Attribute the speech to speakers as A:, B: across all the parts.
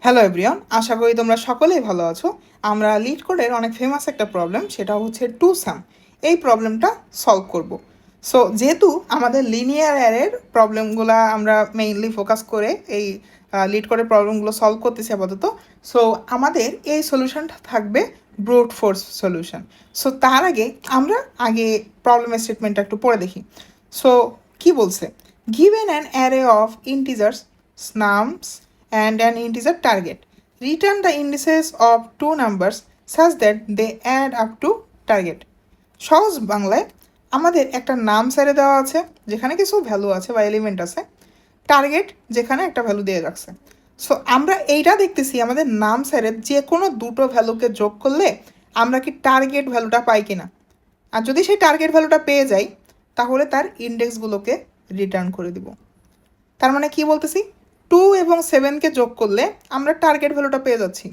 A: Hello everyone, আশা করি তোমরা সকলেই ভালো আছো। আমরা লিড কোডের অনেক ফেমাস একটা প্রবলেম, সেটা হচ্ছে টু সাম। এই প্রবলেমটা সলভ করব। সো যেহেতু আমাদের লিনিয়ার অ্যারের প্রবলেমগুলো আমরা মেইনলি ফোকাস করে এই লিড কোডের প্রবলেমগুলো সলভ করতেছি আপাতত। সো আমাদের এই সলিউশনটা থাকবে ব্রুট ফোর্স সলিউশন। সো তার আমরা আগে প্রবলেমের স্টেটমেন্টটা একটু পড়ে দেখি। সো কি বলছে? Given an array of integers nums and an integer target. Return the indices of two numbers such that they add up to target. সহজ বাংলায় আমাদের একটা নাম সারে দেওয়া আছে যেখানে কিছু ভ্যালু আছে বা এলিমেন্ট আছে, টার্গেট যেখানে একটা ভ্যালু দিয়ে রাখছে। সো আমরা এইটা দেখতেছি আমাদের নাম সারের যে কোনো দুটো ভ্যালুকে যোগ করলে আমরা কি টার্গেট ভ্যালুটা পাই কিনা। আর যদি সেই টার্গেট ভ্যালুটা পেয়ে যাই তাহলে তার ইন্ডেক্সগুলোকে রিটার্ন করে দিব। তার মানে কি বলতেছি? 2 এবং 7কে যোগ করলে আমরা টার্গেট ভ্যালুটা পেয়ে যাচ্ছি।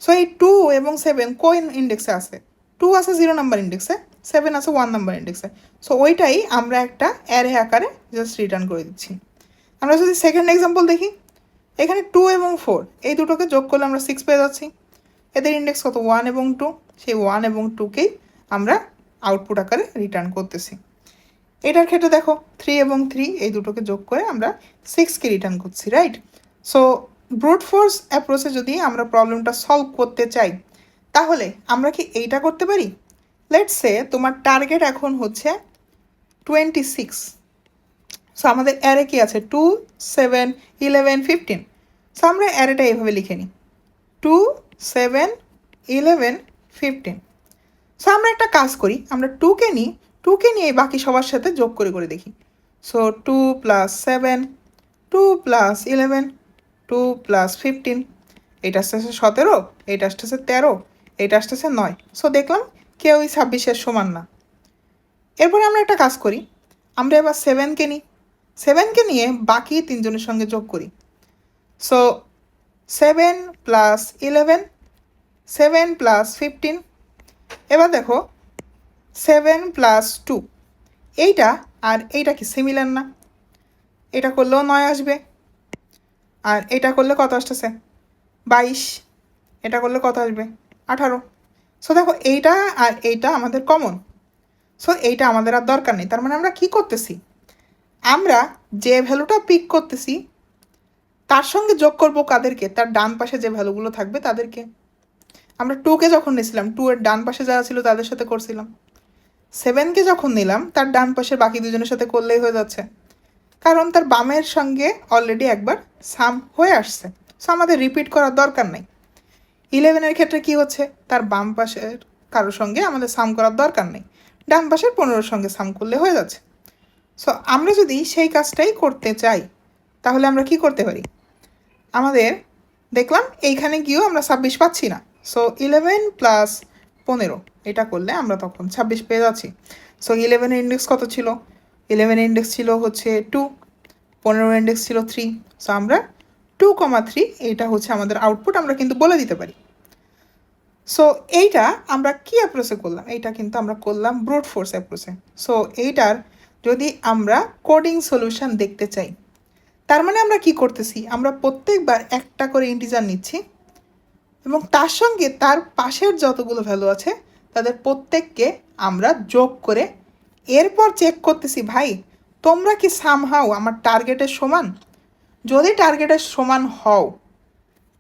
A: সো এই 2 এবং 7 কোন ইন্ডেক্সে আছে? 2 আছে 0 নাম্বার ইন্ডেক্সে, 7 আছে 1 নাম্বার ইন্ডেক্সে। সো ওইটাই আমরা একটা অ্যারে আকারে জাস্ট রিটার্ন করে দিচ্ছি। আমরা যদি সেকেন্ড এক্সাম্পল দেখি, এখানে 2 এবং 4 এই দুটোকে যোগ করলে আমরা 6 পেয়ে যাচ্ছি। এদের ইন্ডেক্স কত? 1 এবং 2। সেই 1 এবং 2কেই আমরা আউটপুট আকারে রিটার্ন করতেছি। এটার ক্ষেত্রে দেখো 3 এবং 3 এই দুটোকে যোগ করে আমরা 6কে রিটার্ন করছি, রাইট? সো ব্রুট ফোর্স অ্যাপ্রোচে যদি আমরা প্রবলেমটা সলভ করতে চাই তাহলে আমরা কি এইটা করতে পারি? লেটস সে তোমার টার্গেট এখন হচ্ছে 26। সো আমাদের অ্যারে কি আছে? 2, 7, 11, 15। সো আমরা অ্যারেটা এইভাবে লিখে নিই, 2, 7, 11, 15। সো আমরা একটা কাজ করি, আমরা 2কে নিই, 2কে নিয়ে বাকি সবার সাথে যোগ করে করে দেখি। সো 2 + 7, 2 + 11, 2 + 15, এটা আসতেছে 17, এটা আসতেছে 13, এটা আসতেছে 9। সো দেখলাম কেউই 26-এর সমান না। এরপরে আমরা একটা কাজ করি, আমরা এবার 7কে নিই, 7কে নিয়ে বাকি তিনজনের সঙ্গে যোগ করি। সো 7 + 11, 7 + 15। এবার দেখো 7 + 2, এইটা আর এইটা কি সিমিলার না? এটা করলেও 9 আসবে, আর এটা করলে কত আসতেছে? 22। এটা করলে কত আসবে? 18। সো দেখো এইটা আর এইটা আমাদের কমন। সো এইটা আমাদের আর দরকার নেই। তার মানে আমরা কি করতেছি? আমরা যে ভ্যালুটা পিক করতেছি তার সঙ্গে যোগ করব কাদেরকে? তার ডান পাশে যে ভ্যালুগুলো থাকবে তাদেরকে। আমরা 2কে যখন নিয়েছিলাম 2 এর ডান পাশে যারা ছিল তাদের সাথে করছিলাম। 7কে যখন নিলাম তার ডান পাশে বাকি দুজনের সাথে করলেই হয়ে যাচ্ছে, কারণ তার বামের সঙ্গে অলরেডি একবার সাম হয়ে আসছে। সো আমাদের রিপিট করার দরকার নেই। 11-এর ক্ষেত্রে কি হচ্ছে? তার বাম পাশের কারোর সঙ্গে আমাদের সাম করার দরকার নেই, ডান পাশের 15-এর সঙ্গে সাম করলে হয়ে যাচ্ছে। সো আমরা যদি সেই কাজটাই করতে চাই তাহলে আমরা কি করতে পারি? আমাদের দেখলাম এইখানে গিয়েও আমরা 26 পাচ্ছি না। সো 11 + 15 এটা করলে আমরা তখন 26 পেয়ে যাচ্ছি। সো 11-এর ইন্ডেক্স কত ছিল? 11-এর ইন্ডেক্স ছিল হচ্ছে 2, 15-এর ইন্ডেক্স ছিল 3। সো আমরা 2, 3 এইটা হচ্ছে আমাদের আউটপুট, আমরা কিন্তু বলে দিতে পারি। সো এইটা আমরা কি অ্যাপ্রোচে করলাম? এইটা কিন্তু আমরা করলাম ব্রুট ফোর্স অ্যাপ্রোচে। সো এইটার যদি আমরা কোডিং সলিউশন দেখতে চাই তার মানে আমরা কি করতেছি? আমরা প্রত্যেকবার একটা করে ইন্টিজার নিচ্ছি এবং তার সঙ্গে তার পাশের যতগুলো ভ্যালু আছে তাদের প্রত্যেককে আমরা যোগ করে এরপর চেক করতেছি, ভাই তোমরা কি সামহাও আমার টার্গেটের সমান? যদি টার্গেটের সমান হও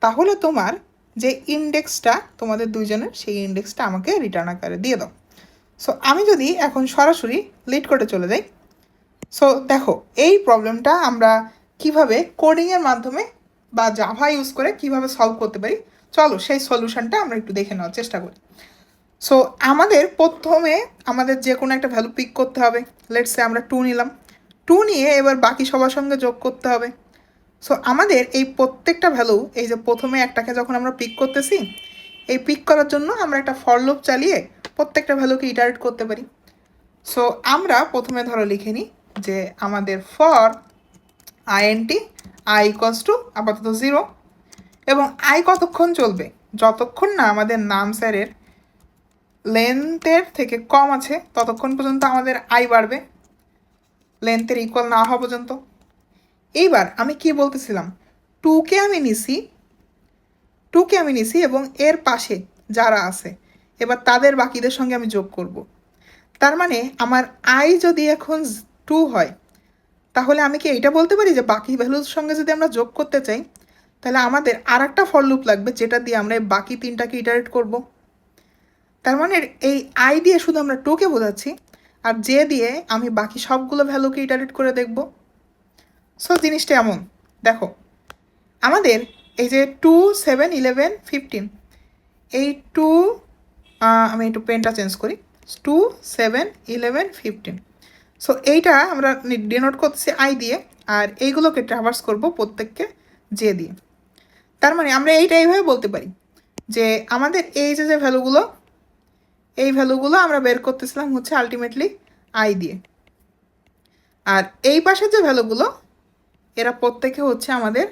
A: তাহলে তোমার যে ইন্ডেক্সটা তোমাদের দুইজনের সেই ইন্ডেক্সটা আমাকে রিটার্ন আকারে দিয়ে দাও। সো আমি যদি এখন সরাসরি লিড কোডে চলে যাই, সো দেখো এই প্রবলেমটা আমরা কিভাবে কোডিংয়ের মাধ্যমে বা জাভা ইউজ করে কিভাবে সলভ করতে পারি, চলো সেই সলিউশনটা আমরা একটু দেখে নেওয়ার চেষ্টা করি। সো আমাদের প্রথমে আমাদের যে কোনো একটা ভ্যালু পিক করতে হবে। লেটসে আমরা 2 নিলাম, 2 নিয়ে এবার বাকি সবার সঙ্গে যোগ করতে হবে। সো আমাদের এই প্রত্যেকটা ভ্যালু, এই যে প্রথমে একটাকে যখন আমরা পিক করতেছি, এই পিক করার জন্য আমরা একটা ফর লুপ চালিয়ে প্রত্যেকটা ভ্যালুকে ইটারেট করতে পারি। সো আমরা প্রথমে ধরো লিখে নিই যে আমাদের ফর int i = আপাতত 0, এবং i কতক্ষণ চলবে? যতক্ষণ না আমাদের নাম স্যারের লেন্থের থেকে কম আছে ততক্ষণ পর্যন্ত আমাদের i বাড়বে, লেন্থের ইকুয়াল না হওয়া পর্যন্ত। এইবার আমি কি বলতেছিলাম? 2কে আমি নিছি 2কে আমি নিছি এবং এর পাশে যারা আছে এবার তাদের বাকিদের সঙ্গে আমি যোগ করব। তার মানে আমার আই যদি এখন 2 হয় তাহলে আমি কি এইটা বলতে পারি যে বাকি ভ্যালুর সঙ্গে যদি আমরা যোগ করতে চাই তাহলে আমাদের আর একটা ফর লুপ লাগবে যেটা দিয়ে আমরা এই বাকি 3টাকে ইটারেট করব। তার মানে এই আই দিয়ে শুধু আমরা 2কে বোঝাচ্ছি আর জে দিয়ে আমি বাকি সবগুলো ভ্যালুকে ইটারেট করে দেখব। সো জিনিসটা এমন, দেখো আমাদের এই যে 2, 7, 11, 15 এই আমি একটু পেনটা চেঞ্জ করি, 2, 7, 11, 15। সো এইটা আমরা ডিনোট করতেছি আই দিয়ে আর এইগুলোকে ট্রাভার্স করব প্রত্যেককে জে দিয়ে। তার মানে আমরা এইটা এইভাবে বলতে পারি যে আমাদের এই যে ভ্যালুগুলো এই ভ্যালুগুলো আমরা বের করতেছিলাম হচ্ছে আলটিমেটলি আই দিয়ে, আর এই পাশের যে ভ্যালুগুলো এরা প্রত্যেকে হচ্ছে আমাদের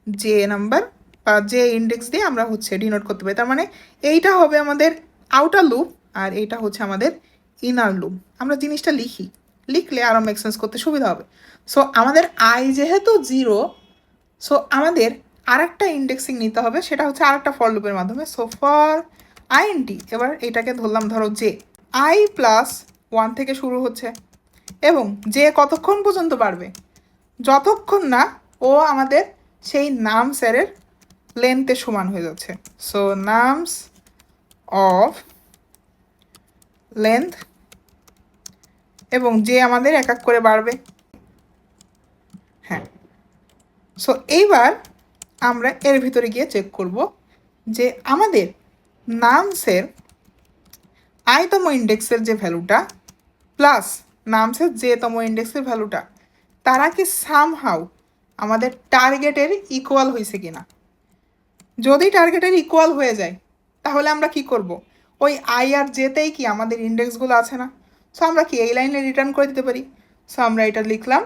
A: জে নাম্বার বা জে ইন্ডেক্স দিয়ে আমরা হচ্ছে ডিনোট করতে পারি। তার মানে এইটা হবে আমাদের আউটার লুপ আর এইটা হচ্ছে আমাদের ইনার লুপ। আমরা জিনিসটা লিখলে আরও মেক সেন্স করতে সুবিধা হবে। সো আমাদের আই যেহেতু 0, সো আমাদের আরেকটা ইন্ডেক্সিং নিতে হবে, সেটা হচ্ছে আরেকটা ফর লুপের মাধ্যমে। সো ফর আইএনটি, এবার এটাকে ধরলাম ধরো জে, আই প্লাস 1 থেকে শুরু হচ্ছে এবং জে কতক্ষণ পর্যন্ত বাড়বে, যতক্ষণ না ও আমাদের সেই নাম স্যারের লেন্থে সমান হয়ে যাচ্ছে। সো নামস অফ লেন্থ এবং যে আমাদের এক এক করে বাড়বে। হ্যাঁ, সো এইবার আমরা এর ভিতরে গিয়ে চেক করব যে আমাদের নামসের আইতম ইন্ডেক্সের যে ভ্যালুটা প্লাস নামসের জেতম ইন্ডেক্সের ভ্যালুটা তারা কি সামহাউ আমাদের টার্গেটের ইকুয়াল হয়েছে কিনা। যদি টার্গেটের ইকুয়াল হয়ে যায় তাহলে আমরা কি করব, ওই আই আর জেতেই কি আমাদের ইন্ডেক্সগুলো আছে না, সো আমরা কি এই লাইনে রিটার্ন করে দিতে পারি। সো আমরা এটা লিখলাম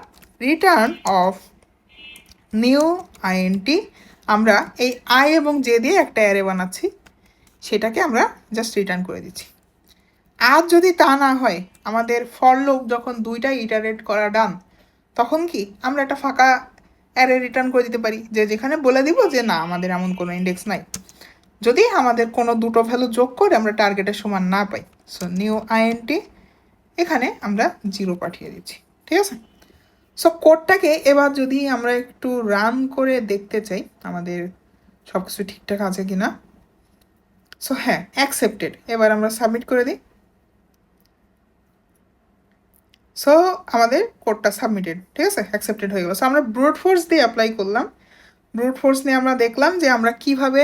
A: রিটার্ন অফ নিউ আইএনটি। আমরা এই আই এবং জে দিয়ে একটা অ্যারে বানাচ্ছি, সেটাকে আমরা জাস্ট রিটার্ন করে দিচ্ছি। আর যদি তা না হয়, আমাদের ফর লুপ যখন দুইটা ইটারেট করা ডান, তখন কি আমরা একটা ফাঁকা অ্যারে রিটার্ন করে দিতে পারি যে যেখানে বলে দিব যে না আমাদের এমন কোনো ইন্ডেক্স নাই, যদি আমাদের কোনো দুটো ভ্যালু যোগ করে আমরা টার্গেটের সমান না পাই। সো নিউ আইএনটি, এখানে আমরা 0 পাঠিয়ে দিচ্ছি। ঠিক আছে, সো কোডটাকে এবার যদি আমরা একটু রান করে দেখতে চাই আমাদের সব কিছু ঠিকঠাক আছে কি না। সো হ্যাঁ, অ্যাকসেপ্টেড, এবার আমরা সাবমিট করে দিই। সো আমাদের কোডটা সাবমিটেড, ঠিক আছে, অ্যাকসেপ্টেড হয়ে গেল। সো আমরা ব্রুট ফোর্স দিয়ে অ্যাপ্লাই করলাম। ব্রুট ফোর্স নিয়ে আমরা দেখলাম যে আমরা কিভাবে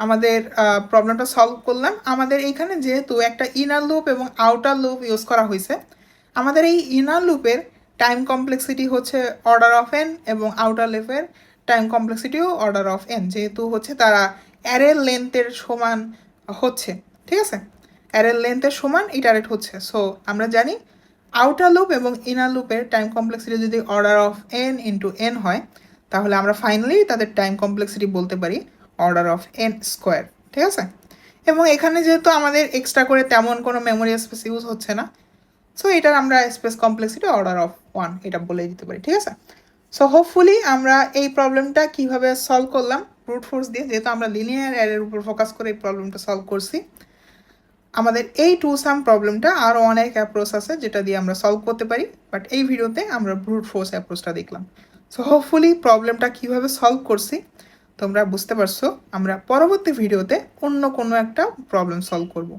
A: আমাদের প্রবলেমটা সলভ করলাম। আমাদের এইখানে যেহেতু একটা ইনার লুপ এবং আউটার লুপ ইউজ করা হয়েছে, আমাদের এই ইনার লুপের টাইম কমপ্লেক্সিটি হচ্ছে অর্ডার অফ এন এবং আউটার লুপের টাইম কমপ্লেক্সিটিও অর্ডার অফ এন, যেহেতু হচ্ছে তারা অ্যারের লেন্থের সমান হচ্ছে। ঠিক আছে, অ্যারের লেন্থের সমান ইটারেট হচ্ছে। সো আমরা জানি আউটার লুপ এবং ইনার লুপের টাইম কমপ্লেক্সিটি যদি order of N into N হয়, তাহলে আমরা ফাইনালি তাদের টাইম কমপ্লেক্সিটি বলতে পারি অর্ডার অফ এন স্কোয়ার। ঠিক আছে, এবং এখানে যেহেতু আমাদের এক্সট্রা করে তেমন কোনো মেমোরি স্পেস ইউজ হচ্ছে না, সো এটার আমরা স্পেস কমপ্লেক্সিটি অর্ডার অফ 1 এটা বলে দিতে পারি। ঠিক আছে, সো হোপফুলি আমরা এই প্রবলেমটা কিভাবে সলভ করলাম ব্রুট ফোর্স দিয়ে, যেহেতু আমরা লিনিয়ার অ্যারের উপর ফোকাস করে এই প্রবলেমটা সলভ করছি। আমাদের এই টু সাম প্রবলেমটা আরও অনেক অ্যাপ্রোচ আছে যেটা দিয়ে আমরা সলভ করতে পারি, বাট এই ভিডিওতে আমরা ব্রুট ফোর্স অ্যাপ্রোচটা দেখলাম। সো হোপফুলি প্রবলেমটা কীভাবে সলভ করছি তোমরা বুঝতে পারছো। আমরা পরবর্তী ভিডিওতে অন্য কোনো একটা প্রবলেম সলভ করব।